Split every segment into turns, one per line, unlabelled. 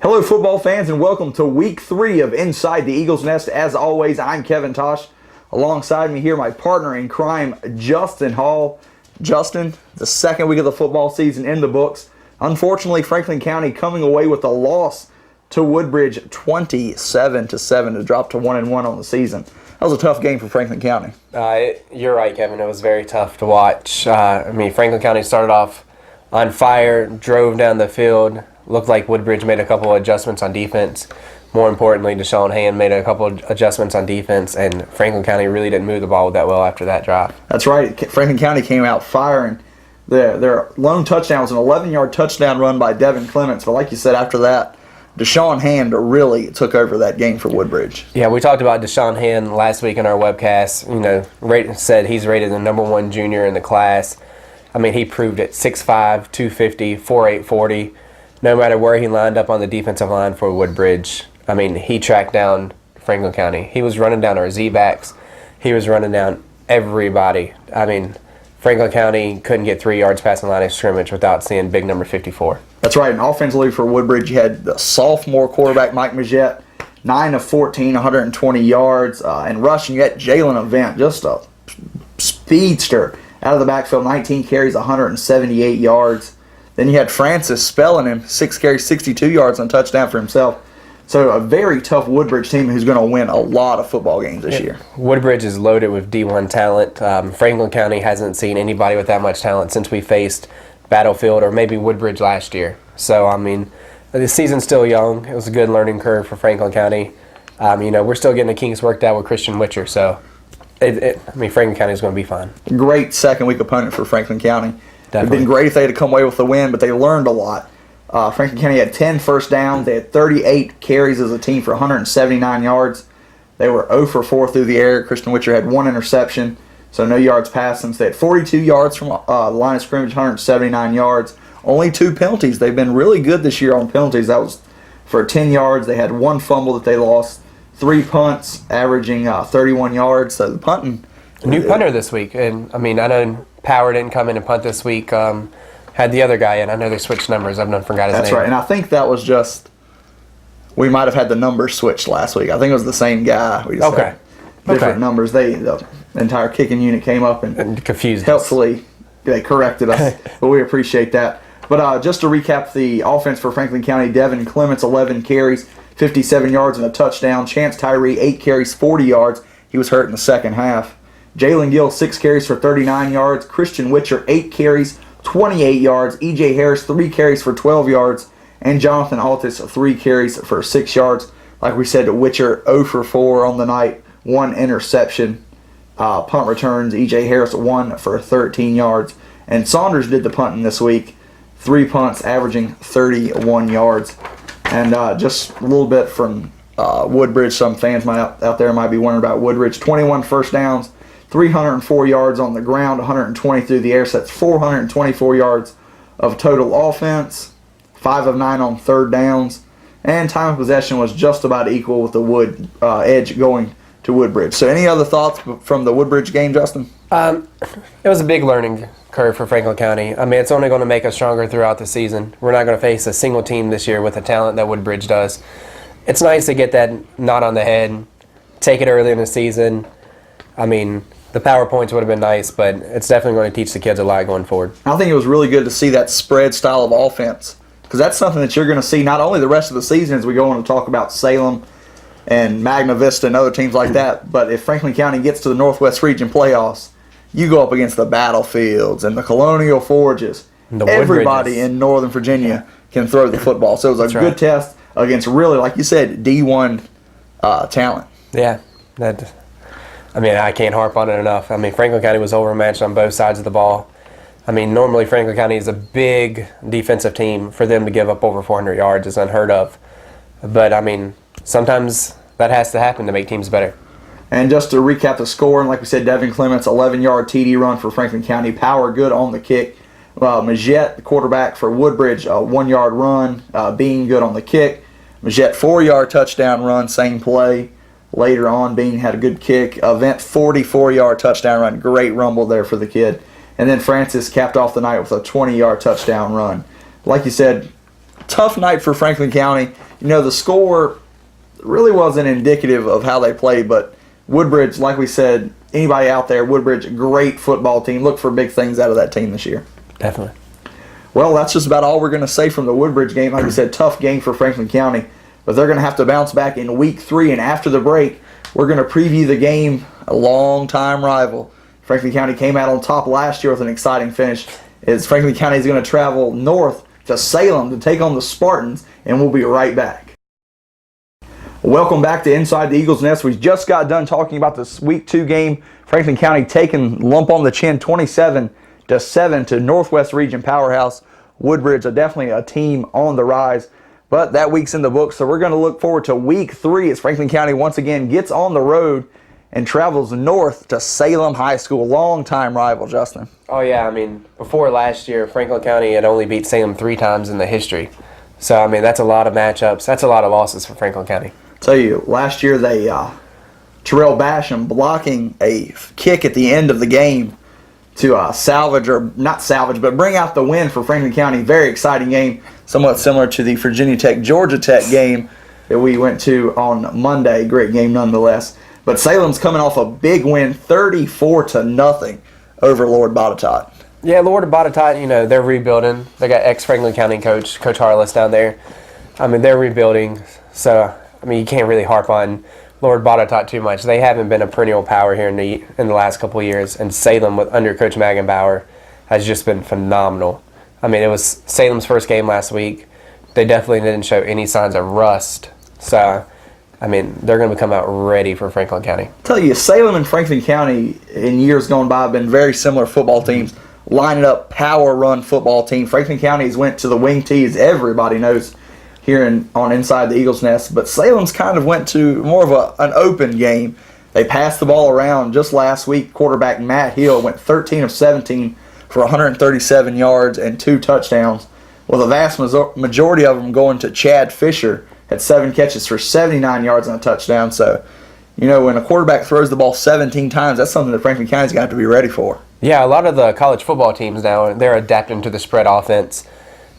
Hello, football fans, and welcome to Week 3 of Inside the Eagles Nest. As always, I'm Kevin Tosh. Alongside me here, my partner in crime, Justin Hall. Justin, the second week of the football season in the books. Unfortunately, Franklin County coming away with a loss to Woodbridge 27-7 to drop to 1-1 on the season. That was a tough game for Franklin County.
You're right, Kevin. It was very tough to watch. Franklin County started off on fire, drove down the field. Looked like Woodbridge made a couple of adjustments on defense. More importantly, Deshaun Hand made a couple of adjustments on defense, and Franklin County really didn't move the ball that well after that drive.
That's right. Franklin County came out firing. Their lone touchdown was an 11-yard touchdown run by Devin Clements. But like you said, after that, Deshaun Hand really took over that game for Woodbridge.
Yeah, we talked about Deshaun Hand last week in our webcast. Said he's rated the #1 junior in the class. He proved it. 6'5", 250, 4'8", 40. No matter where he lined up on the defensive line for Woodbridge, he tracked down Franklin County. He was running down our Z-backs. He was running down everybody. Franklin County couldn't get 3 yards past the line of scrimmage without seeing big number 54.
That's right. And offensively for Woodbridge, you had the sophomore quarterback, Mike Majette, 9 of 14, 120 yards. And rushing, you had Jalen Event, just a speedster. Out of the backfield, 19 carries, 178 yards. Then you had Francis spelling him, 6 carries, 62 yards on a touchdown for himself. So a very tough Woodbridge team who's going to win a lot of football games this year.
Woodbridge is loaded with D1 talent. Franklin County hasn't seen anybody with that much talent since we faced Battlefield or maybe Woodbridge last year. So, the season's still young. It was a good learning curve for Franklin County. We're still getting the kinks worked out with Christian Witcher. So, Franklin County is going to be fine.
Great second-week opponent for Franklin County. It would have been great if they had come away with the win, but they learned a lot. Franklin County had 10 first downs. They had 38 carries as a team for 179 yards. They were 0 for 4 through the air. Christian Witcher had 1 interception, so no yards passing. So they had 42 yards from the line of scrimmage, 179 yards. Only 2 penalties. They've been really good this year on penalties. That was for 10 yards. They had 1 fumble that they lost, 3 punts, averaging 31 yards. So the punting.
A new punter this week. And, I know Power didn't come in and punt this week. Had the other guy in. I know they switched numbers. I've forgot his name.
That's right. And I think that was just, we might have had the numbers switched last week. I think it was the same guy. We just had different numbers. The entire kicking unit came up and
confused us.
Helpfully, they corrected us. But we appreciate that. But just to recap the offense for Franklin County, Devin Clements, 11 carries, 57 yards and a touchdown. Chance Tyree, 8 carries, 40 yards. He was hurt in the second half. Jalen Gill, 6 carries for 39 yards. Christian Witcher, 8 carries, 28 yards. E.J. Harris, 3 carries for 12 yards. And Jonathan Altis, 3 carries for 6 yards. Like we said, Witcher 0 for 4 on the night, 1 interception. Punt returns, E.J. Harris 1 for 13 yards. And Saunders did the punting this week. 3 punts, averaging 31 yards. And just a little bit from Woodbridge. Some fans out there might be wondering about Woodbridge. 21 first downs, 304 yards on the ground, 120 through the air. So that's 424 yards of total offense, 5 of 9 on third downs. And time of possession was just about equal with the edge going to Woodbridge. So any other thoughts from the Woodbridge game, Justin?
It was a big learning curve for Franklin County. It's only going to make us stronger throughout the season. We're not going to face a single team this year with the talent that Woodbridge does. It's nice to get that nod on the head, take it early in the season. The PowerPoints would have been nice, but it's definitely going to teach the kids a lot going forward.
I think it was really good to see that spread style of offense, because that's something that you're going to see not only the rest of the season as we go on to talk about Salem and Magna Vista and other teams like that, but if Franklin County gets to the Northwest Region playoffs, you go up against the Battlefields and the Colonial Forges. Everybody in Northern Virginia can throw the football. So it was a good test against really, like you said, D1 talent.
Yeah, I can't harp on it enough. Franklin County was overmatched on both sides of the ball. Normally Franklin County is a big defensive team. For them to give up over 400 yards is unheard of. But, sometimes that has to happen to make teams better.
And just to recap the score, and like we said, Devin Clements, 11-yard TD run for Franklin County. Power good on the kick. Majette, the quarterback for Woodbridge, a 1-yard run, Bean good on the kick. Majette, 4-yard touchdown run, same play. Later on, Bean had a good kick. Event, 44-yard touchdown run. Great rumble there for the kid. And then Francis capped off the night with a 20-yard touchdown run. Like you said, tough night for Franklin County. the score really wasn't indicative of how they played, but Woodbridge, like we said, anybody out there, Woodbridge, great football team. Look for big things out of that team this year.
Definitely.
Well, that's just about all we're going to say from the Woodbridge game. Like we said, tough game for Franklin County, but they're going to have to bounce back in week 3, and after the break, we're going to preview the game, a long-time rival. Franklin County came out on top last year with an exciting finish. As Franklin County is going to travel north to Salem to take on the Spartans, and we'll be right back. Welcome back to Inside the Eagles Nest. We just got done talking about this Week 2 game. Franklin County taking lump on the chin 27-7 to Northwest Region powerhouse Woodbridge. Definitely a team on the rise. But that week's in the books, so we're going to look forward to Week 3 as Franklin County once again gets on the road and travels north to Salem High School. Long-time rival, Justin.
Oh, yeah. I mean, before last year, Franklin County had only beat Salem 3 times in the history. So, I mean, that's a lot of matchups. That's a lot of losses for Franklin County.
Tell you, last year they Terrell Basham blocking a kick at the end of the game to salvage, or not salvage, but bring out the win for Franklin County. Very exciting game, somewhat similar to the Virginia Tech Georgia Tech game that we went to on Monday. Great game nonetheless. But Salem's coming off a big win, 34-0 over Lord Botetourt.
Yeah, Lord Botetourt, they're rebuilding. They got ex-Franklin County Coach Harless down there. I mean, they're rebuilding, so I mean, you can't really harp on Lord Botetourt too much. They haven't been a perennial power here in the last couple of years, and Salem under Coach Magenbauer has just been phenomenal. I mean, it was Salem's first game last week. They definitely didn't show any signs of rust. So, I mean, they're going to come out ready for Franklin County. I
tell you, Salem and Franklin County in years gone by have been very similar football teams, lining up power run football team. Franklin County has went to the wing T, as everybody knows, here on Inside the Eagles Nest, but Salem's kind of went to more of an open game. They passed the ball around. Just last week, quarterback Matt Hill went 13 of 17 for 137 yards and 2 touchdowns, with a vast majority of them going to Chad Fisher, had 7 catches for 79 yards and a touchdown. So, when a quarterback throws the ball 17 times, that's something that Franklin County's going to have to be ready for.
Yeah, a lot of the college football teams now, they're adapting to the spread offense.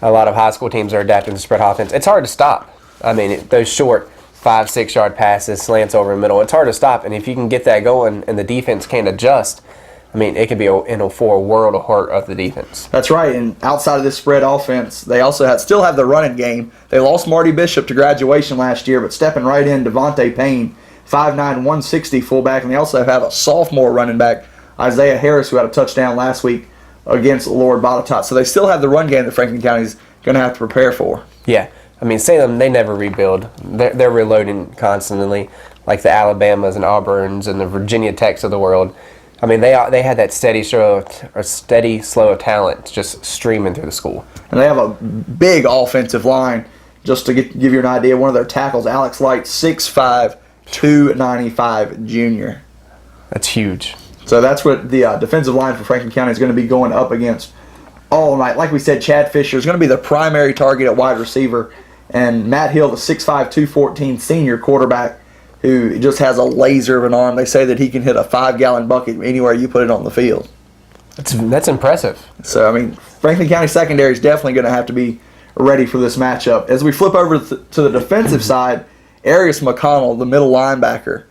A lot of high school teams are adapting to spread offense. It's hard to stop. I mean, those short 5-6 yard passes, slants over the middle, it's hard to stop. And if you can get that going and the defense can't adjust, I mean, it could be for a world of hurt of the defense. That's
right. And outside of this spread offense, they also still have the running game. They lost Marty Bishop to graduation last year, but stepping right in, Devontae Payne, 5'9", 160 fullback. And they also have a sophomore running back, Isaiah Harris, who had a touchdown last week against Lord Botetourt. So they still have the run game that Franklin County is going to have to prepare for.
Yeah. I mean, Salem, they never rebuild. They're reloading constantly, like the Alabamas and Auburns and the Virginia Techs of the world. I mean, they had that steady flow of talent just streaming through the school.
And they have a big offensive line. Just to give you an idea, one of their tackles, Alex Light, 6'5", 295 junior.
That's huge.
So that's what the defensive line for Franklin County is going to be going up against all night. Like we said, Chad Fisher is going to be the primary target at wide receiver. And Matt Hill, the 6'5", 214 senior quarterback, who just has a laser of an arm. They say that he can hit a 5-gallon bucket anywhere you put it on the field.
That's impressive.
So, I mean, Franklin County secondary is definitely going to have to be ready for this matchup. As we flip over to the defensive side, Arius McConnell, the middle linebacker,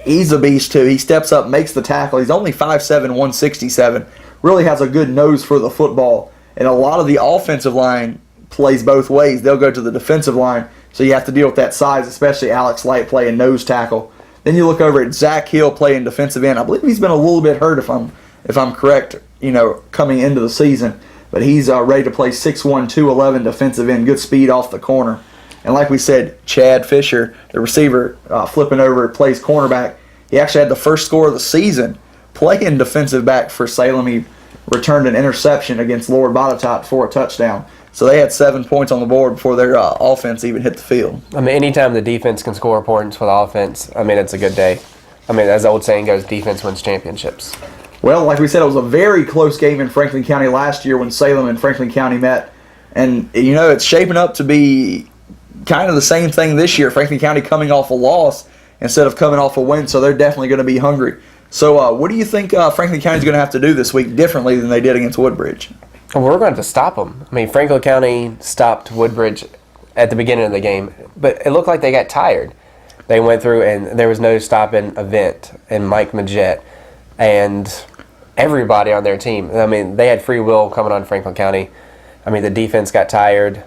he's a beast too. He steps up, makes the tackle. He's only 5'7", 167. Really has a good nose for the football. And a lot of the offensive line plays both ways. They'll go to the defensive line, so you have to deal with that size, especially Alex Light playing nose tackle. Then you look over at Zach Hill playing defensive end. I believe he's been a little bit hurt, if I'm correct, coming into the season. But he's ready to play 6'1", 211 defensive end. Good speed off the corner. And like we said, Chad Fisher, the receiver, flipping over, plays cornerback. He actually had the first score of the season playing defensive back for Salem. He returned an interception against Lord Botetourt for a touchdown. So they had 7 points on the board before their offense even hit the field.
I mean, anytime the defense can score points for the offense, I mean, it's a good day. I mean, as the old saying goes, defense wins championships.
Well, like we said, it was a very close game in Franklin County last year when Salem and Franklin County met. And, it's shaping up to be kind of the same thing this year. Franklin County coming off a loss instead of coming off a win, so they're definitely going to be hungry. So what do you think Franklin County is going to have to do this week differently than they did against Woodbridge?
Well, we're going to have to stop them. I mean, Franklin County stopped Woodbridge at the beginning of the game, but it looked like they got tired. They went through and there was no stopping Event and Mike Majette and everybody on their team. I mean, they had free will coming on Franklin County. I mean, the defense got tired,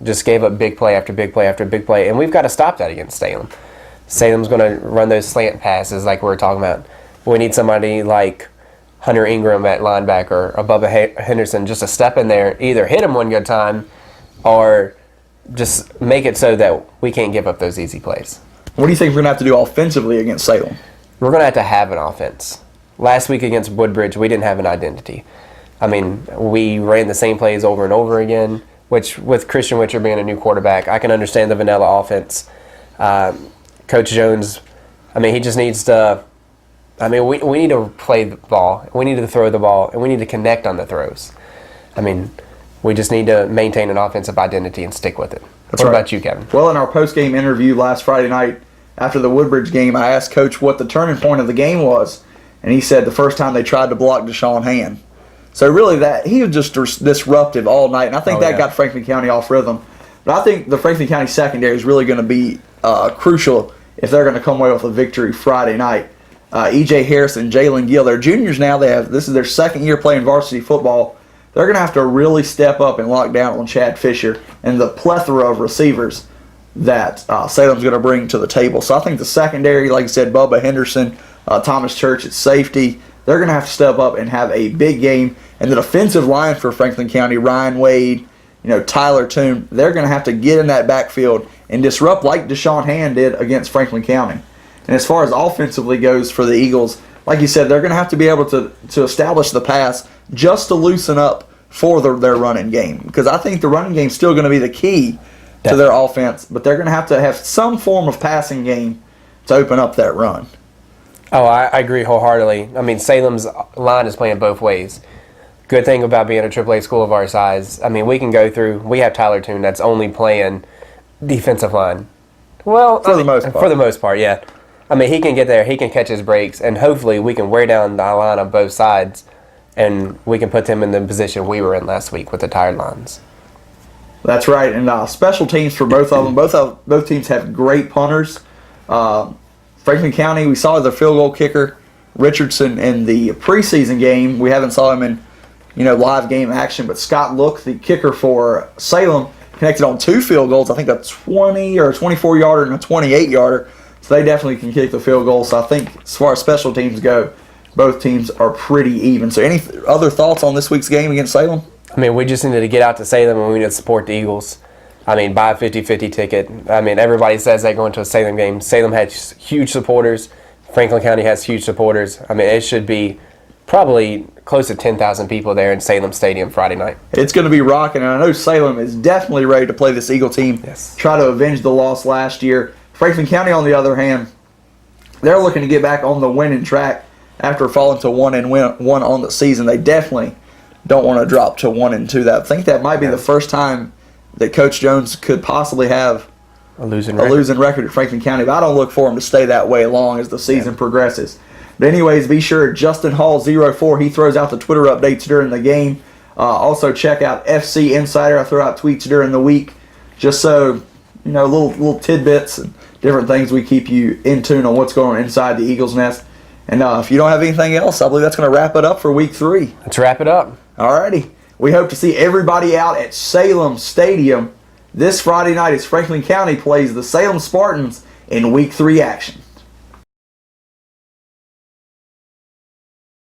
just gave up big play after big play after big play, and we've got to stop that against Salem. Salem's going to run those slant passes like we were talking about. We need somebody like Hunter Ingram at linebacker or Bubba Henderson just to step in there, either hit him one good time or just make it so that we can't give up those easy plays.
What do you think we're going to have to do offensively against Salem?
We're going to have an offense. Last week against Woodbridge, we didn't have an identity. I mean, we ran the same plays over and over again, which with Christian Witcher being a new quarterback, I can understand the vanilla offense. Coach Jones, I mean, he just needs to – I mean, we need to play the ball. We need to throw the ball, and we need to connect on the throws. I mean, we just need to maintain an offensive identity and stick with it.
That's
what
right.
about you, Kevin?
Well, in our post-game interview last Friday night after the Woodbridge game, I asked Coach what the turning point of the game was, and he said the first time they tried to block Deshaun Hand. So really, that he was just disruptive all night, and I think got Franklin County off rhythm. But I think the Franklin County secondary is really going to be crucial if they're going to come away with a victory Friday night. E.J. Harris and Jalen Gill, they're juniors now. This is their second year playing varsity football. They're going to have to really step up and lock down on Chad Fisher and the plethora of receivers that Salem's going to bring to the table. So I think the secondary, like I said, Bubba Henderson, Thomas Church at safety, they're going to have to step up and have a big game. And the defensive line for Franklin County, Ryan Wade, Tyler Toome, they're going to have to get in that backfield and disrupt like Deshaun Hand did against Franklin County. And as far as offensively goes for the Eagles, like you said, they're going to have to be able to establish the pass just to loosen up for their running game. Because I think the running game is still going to be the key to their offense, but they're going to have some form of passing game to open up that run.
Oh, I agree wholeheartedly. I mean, Salem's line is playing both ways. Good thing about being a AAA school of our size, I mean, we can go through, we have Tyler Toone that's only playing defensive line. Well,
for the most part,
yeah. I mean, he can get there, he can catch his breaks, and hopefully we can wear down the line on both sides, and we can put them in the position we were in last week with the tired lines.
That's right, and special teams for both of them. Both teams have great punters. Franklin County, we saw the field goal kicker Richardson in the preseason game. We haven't saw him in live game action, but Scott Look, the kicker for Salem, connected on 2 field goals. I think a 20 or a 24-yarder and a 28-yarder. So they definitely can kick the field goal. So I think as far as special teams go, both teams are pretty even. So any other thoughts on this week's game against Salem?
I mean, we just needed to get out to Salem and we need to support the Eagles. I mean, buy a 50-50 ticket. I mean, everybody says they go into a Salem game. Salem has huge supporters. Franklin County has huge supporters. I mean, it should be probably close to 10,000 people there in Salem Stadium Friday night.
It's going to be rocking, and I know Salem is definitely ready to play this Eagle team.
Yes.
Try to avenge the loss last year. Franklin County, on the other hand, they're looking to get back on the winning track after falling to 1-1 on the season. They definitely don't want to drop to 1-2. I think that might be the first time that Coach Jones could possibly have
a losing
record at Franklin County. But I don't look for him to stay that way long as the season progresses. But anyways, be sure Justin Hall 04, he throws out the Twitter updates during the game. Also check out FC Insider. I throw out tweets during the week just so little tidbits and different things. We keep you in tune on what's going on inside the Eagles nest. And if you don't have anything else, I believe that's going to wrap it up for week 3.
Let's wrap it up.
Alrighty. We hope to see everybody out at Salem Stadium this Friday night as Franklin County plays the Salem Spartans in week 3 action.